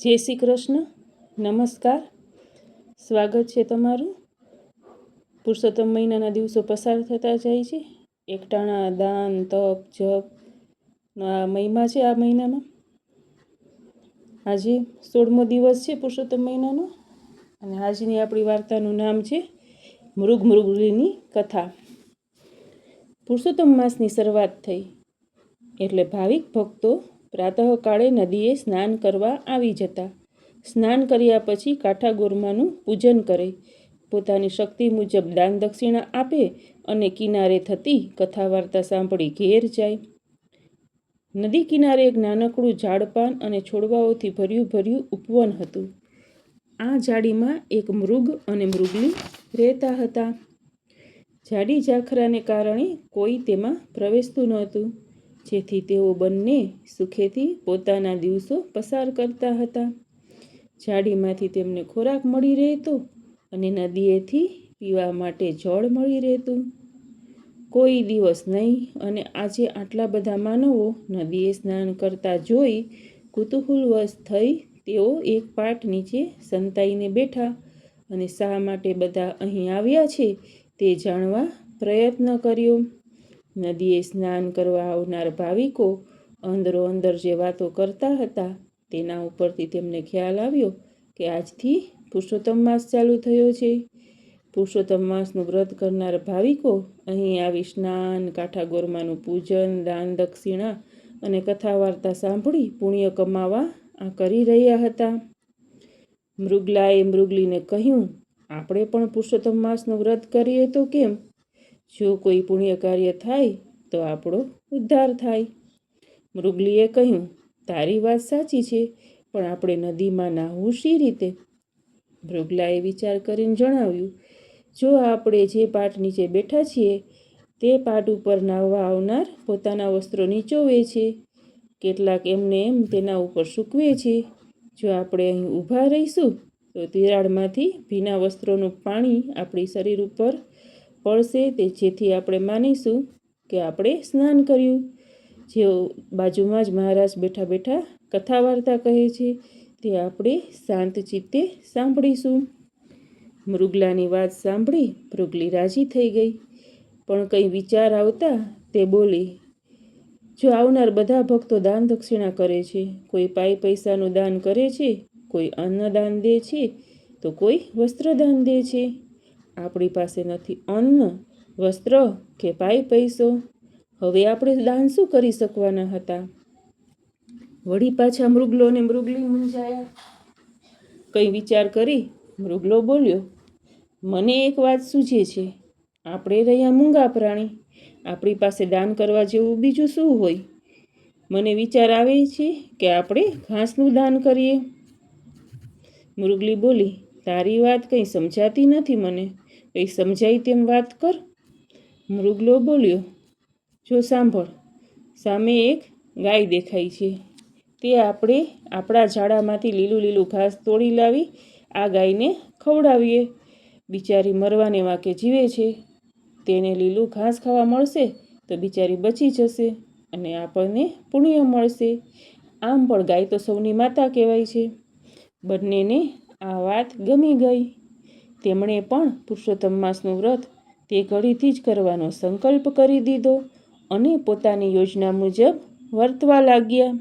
જય શ્રી કૃષ્ણ. નમસ્કાર. સ્વાગત છે તમારું. પુરુષોત્તમ મહિનાના દિવસો પસાર થતા જાય છે. એકટાણા, દાન, તપ, જપનો આ મહિમા છે. આ મહિનામાં આજે 16મો દિવસ છે પુરુષોત્તમ મહિનાનો, અને આજની આપણી વાર્તાનું નામ છે મૃગમૃગલીની કથા. પુરુષોત્તમ માસની શરૂઆત થઈ એટલે ભાવિક ભક્તો પ્રાતઃકાળે નદીએ સ્નાન કરવા આવી જતા. સ્નાન કર્યા પછી કાંઠાગોરમાનું પૂજન કરે, પોતાની શક્તિ મુજબ દાન દક્ષિણા આપે અને કિનારે થતી કથા વાર્તા સાંભળી ઘેર જાય. નદી કિનારે એક નાનકડું ઝાડપાન અને છોડવાઓથી ભર્યું ઉપવન હતું. આ ઝાડીમાં એક મૃગ અને મૃગલી રહેતા હતા. ઝાડી ઝાખરાને કારણે કોઈ તેમાં પ્રવેશતું નહોતું, જેથી તેઓ બંને સુખેથી પોતાના દિવસો પસાર કરતા હતા. ઝાડીમાંથી તેમને ખોરાક મળી રહેતો અને નદીએથી પીવા માટે જળ મળી રહેતું. કોઈ દિવસ નહીં અને આજે આટલા બધા માનવો નદીએ સ્નાન કરતા જોઈ કુતૂહલવશ થઈ તેઓ એક પાટ નીચે સંતાઈને બેઠા અને શા માટે બધા અહીં આવ્યા છે તે જાણવા પ્રયત્ન કર્યો. નદીએ સ્નાન કરવા આવનાર ભાવિકો અંદરો અંદર જે વાતો કરતા હતા તેના ઉપરથી તેમને ખ્યાલ આવ્યો કે આજથી પુરુષોત્તમ માસ ચાલુ થયો છે. પુરુષોત્તમ માસનું વ્રત કરનાર ભાવિકો અહીં આવી સ્નાન, કાંઠાગોરમાનું પૂજન, દાન દક્ષિણા અને કથા વાર્તા સાંભળી પુણ્ય કમાવા આ કરી રહ્યા હતા. મૃગલાએ મૃગલીને કહ્યું, આપણે પણ પુરુષોત્તમ માસનું વ્રત કરીએ તો કેમ? જો કોઈ પુણ્ય કાર્ય થાય તો આપણો ઉદ્ધાર થાય. મૃગલીએ કહ્યું, તારી વાત સાચી છે, પણ આપણે નદીમાં નાહવું શી રીતે? મૃગલાએ વિચાર કરીને જણાવ્યું, જો આપણે જે પાટ નીચે બેઠા છીએ તે પાટ ઉપર નાહવા આવનાર પોતાના વસ્ત્રો નીચોવે છે, કેટલાક એમને એમ તેના ઉપર સૂકવે છે. જો આપણે અહીં ઊભા રહીશું તો તિરાડમાંથી ભીના વસ્ત્રોનું પાણી આપણી શરીર ઉપર પડશે, જેથી આપણે માનીશું કે આપણે સ્નાન કર્યું. જેઓ બાજુમાં જ મહારાજ બેઠા બેઠા કથા વાર્તા કહે છે તે આપણે શાંત ચિત્તે સાંભળીશું. મૃગલાની વાત સાંભળી મૃગલી રાજી થઈ ગઈ, પણ કંઈ વિચાર આવતા તે બોલી, જો આવનાર બધા ભક્તો દાન દક્ષિણા કરે છે, કોઈ પૈસાનું દાન કરે છે, કોઈ અન્નદાન દે છે, તો કોઈ વસ્ત્રદાન દે છે. આપણી પાસે નથી અન્ન, વસ્ત્ર કે પૈસો, હવે આપણે દાન શું કરી શકવાના હતા? વળી પાછા મૃગલો અને મૃગલી મૂંઝાયા. કંઈ વિચાર કરી મૃગલો બોલ્યો, મને એક વાત સૂઝે છે. આપણે રહ્યા મૂંગા પ્રાણી, આપણી પાસે દાન કરવા જેવું બીજું શું હોય? મને વિચાર આવે છે કે આપણે ઘાસનું દાન કરીએ. મૃગલી બોલી, તારી વાત કંઈ સમજાતી નથી મને, કંઈ સમજાય તેમ વાત કર. મૃગલો બોલ્યો, જો સાંભળ, સામે એક ગાય દેખાય છે. તે આપણે આપણા ઝાડામાંથી લીલું લીલું ઘાસ તોડી લાવી આ ગાયને ખવડાવીએ. બિચારી મરવાને વાંકે જીવે છે, તેને લીલું ઘાસ ખાવા મળશે તો બિચારી બચી જશે અને આપણને પુણ્ય મળશે. આમ પણ ગાય તો સૌની માતા કહેવાય છે. બંનેને આ વાત ગમી ગઈ. તેમણે પણ પુરુષોત્તમ માસનું વ્રત તે ઘડીથી જ કરવાનો સંકલ્પ કરી દીધો અને પોતાની યોજના મુજબ વર્તવા લાગ્યા.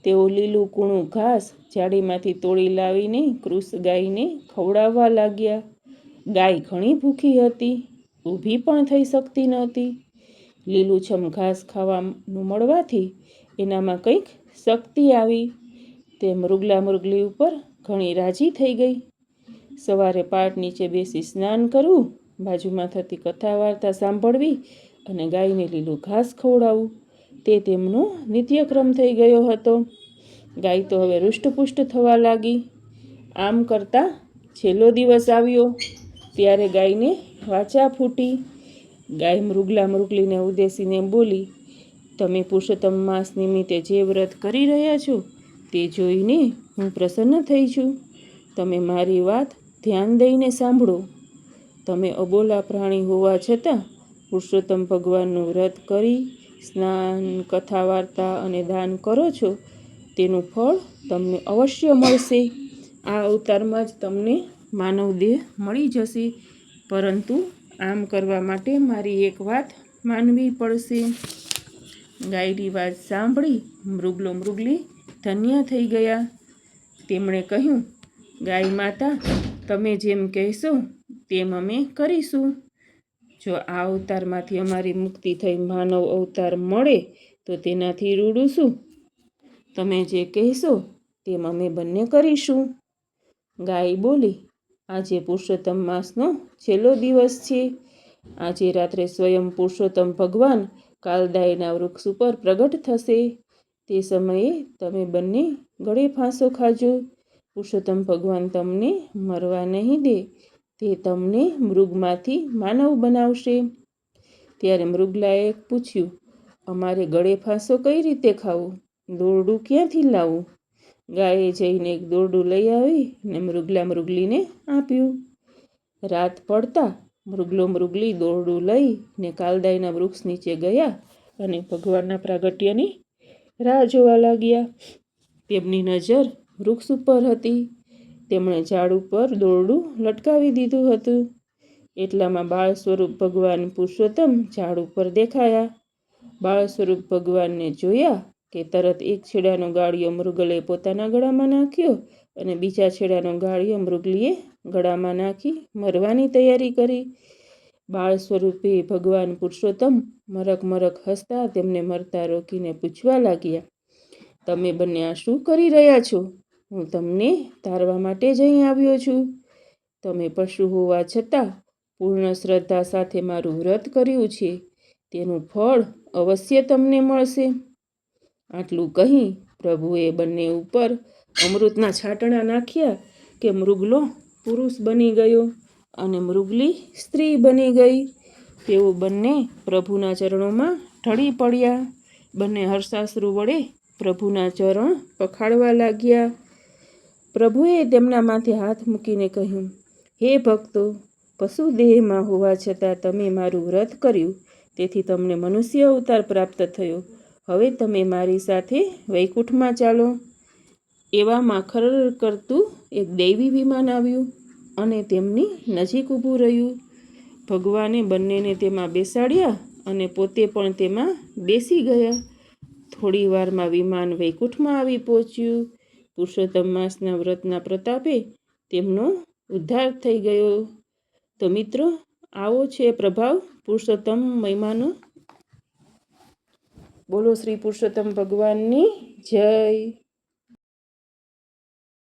તેઓ લીલું કૂણું ઘાસ ઝાડીમાંથી તોડી લાવીને કૃષ ગાયને ખવડાવવા લાગ્યા. ગાય ઘણી ભૂખી હતી, ઊભી પણ થઈ શકતી નહોતી. લીલુંછમ ઘાસ ખાવાનું મળવાથી એનામાં કંઈક શક્તિ આવી. તે મૃગલા મૃગલી ઉપર ઘણી રાજી થઈ ગઈ. સવારે પાટ નીચે બેસી સ્નાન કરવું, બાજુમાં થતી કથા વાર્તા સાંભળવી અને ગાયને લીલું ઘાસ ખવડાવવું તે તેમનો નિત્યક્રમ થઈ ગયો હતો. ગાય તો હવે હૃષ્ટપુષ્ટ થવા લાગી. આમ કરતાં છેલ્લો દિવસ આવ્યો ત્યારે ગાયને વાચા ફૂટી. ગાય મૃગલા મૃગલીને ઉદ્દેશીને બોલી, તમે પુરુષોત્તમ માસ નિમિત્તે જે વ્રત કરી રહ્યા છો તે જોઈને હું પ્રસન્ન થઈ છું. તમે મારી વાત ધ્યાન દઈને સાંભળો. તમે અબોલા પ્રાણી હોવા છતાં પુરુષોત્તમ ભગવાનનું વ્રત કરી સ્નાન, કથા વાર્તા અને દાન કરો છો, તેનું ફળ તમને અવશ્ય મળશે. આ અવતારમાં જ તમને માનવ દેહ મળી જશે, પરંતુ આમ કરવા માટે મારી એક વાત માનવી પડશે. ગાયની વાત સાંભળી મૃગલો મૃગલી ધન્ય થઈ ગયા. તેમણે કહ્યું, ગાય માતા, તમે જેમ કહેશો તેમ અમે કરીશું. જો આ અવતારમાંથી અમારી મુક્તિ થઈ માનવ અવતાર મળે તો તેનાથી રૂડું શું? તમે જે કહેશો તેમ અમે બંને કરીશું. ગાય બોલી, આજે પુરુષોત્તમ માસનો છેલ્લો દિવસ છે. આજે રાત્રે સ્વયં પુરુષોત્તમ ભગવાન કાલદાયના વૃક્ષ ઉપર પ્રગટ થશે. તે સમયે તમે બંને ગળે ફાંસો ખાજો. પુરુષોત્તમ ભગવાન તમને મરવા નહીં દે, તે તમને મૃગમાંથી માનવ બનાવશે. ત્યારે મૃગલાએ પૂછ્યું, અમારે ગળે ફાંસો કઈ રીતે ખાવો? દોરડું ક્યાંથી લાવવું? ગાયે જઈને એક દોરડું લઈ આવી ને મૃગલીને આપ્યું. રાત પડતા મૃગલો મૃગલી દોરડું લઈને કાલદાયના વૃક્ષ નીચે ગયા અને ભગવાનના પ્રાગટ્યની રાહ જોવા લાગ્યા. તેમની નજર વૃક્ષ ઉપર હતી. તેમણે ઝાડ ઉપર દોરડું લટકાવી દીધું હતું. એટલામાં બાળ સ્વરૂપ ભગવાન પુરુષોત્તમ ઝાડ ઉપર દેખાયા. બાળ સ્વરૂપ ભગવાનને જોયા કે તરત એક છેડાનો ગાળિયો મૃગલે પોતાના ગળામાં નાખ્યો અને બીજા છેડાનો ગાળિયો મૃગલીએ ગળામાં નાખી મરવાની તૈયારી કરી. બાળ સ્વરૂપે ભગવાન પુરુષોત્તમ મરક મરક હસતા તેમને મરતા રોકીને પૂછવા લાગ્યા, તમે બંને આ શું કરી રહ્યા છો? હું તમને તારવા માટે જ અહીં આવ્યો છું. તમે પશુ હોવા છતાં પૂર્ણ શ્રદ્ધા સાથે મારું વ્રત કર્યું છે, તેનું ફળ અવશ્ય તમને મળશે. આટલું કહી પ્રભુએ બંને ઉપર અમૃતના છાંટણા નાખ્યા કે મૃગલો પુરુષ બની ગયો અને મૃગલી સ્ત્રી બની ગઈ. તેઓ બંને પ્રભુના ચરણોમાં ઢળી પડ્યા. બંને હર્ષાશ્રુ વડે પ્રભુના ચરણ પખાળવા લાગ્યા. પ્રભુએ તેમના માથે હાથ મૂકીને કહ્યું, હે ભક્તો, પશુ દેહમાં હોવા છતાં તમે મારું વ્રત કર્યું, તેથી તમને મનુષ્ય અવતાર પ્રાપ્ત થયો. હવે તમે મારી સાથે વૈકુંઠમાં ચાલો. એવામાં ખરર કરતું એક દૈવી વિમાન આવ્યું અને તેમની નજીક ઊભું રહ્યું. ભગવાને બંનેને તેમાં બેસાડ્યા અને પોતે પણ તેમાં બેસી ગયા. થોડી વારમાં વિમાન વૈકુંઠમાં આવી પહોંચ્યું. પુરુષોત્તમ માસના વ્રતના પ્રતાપે તેમનો ઉદ્ધાર થઈ ગયો. તો મિત્રો, આવો છે પ્રભાવ પુરુષોત્તમ મહિમાનો. બોલો શ્રી પુરુષોત્તમ ભગવાનની જય.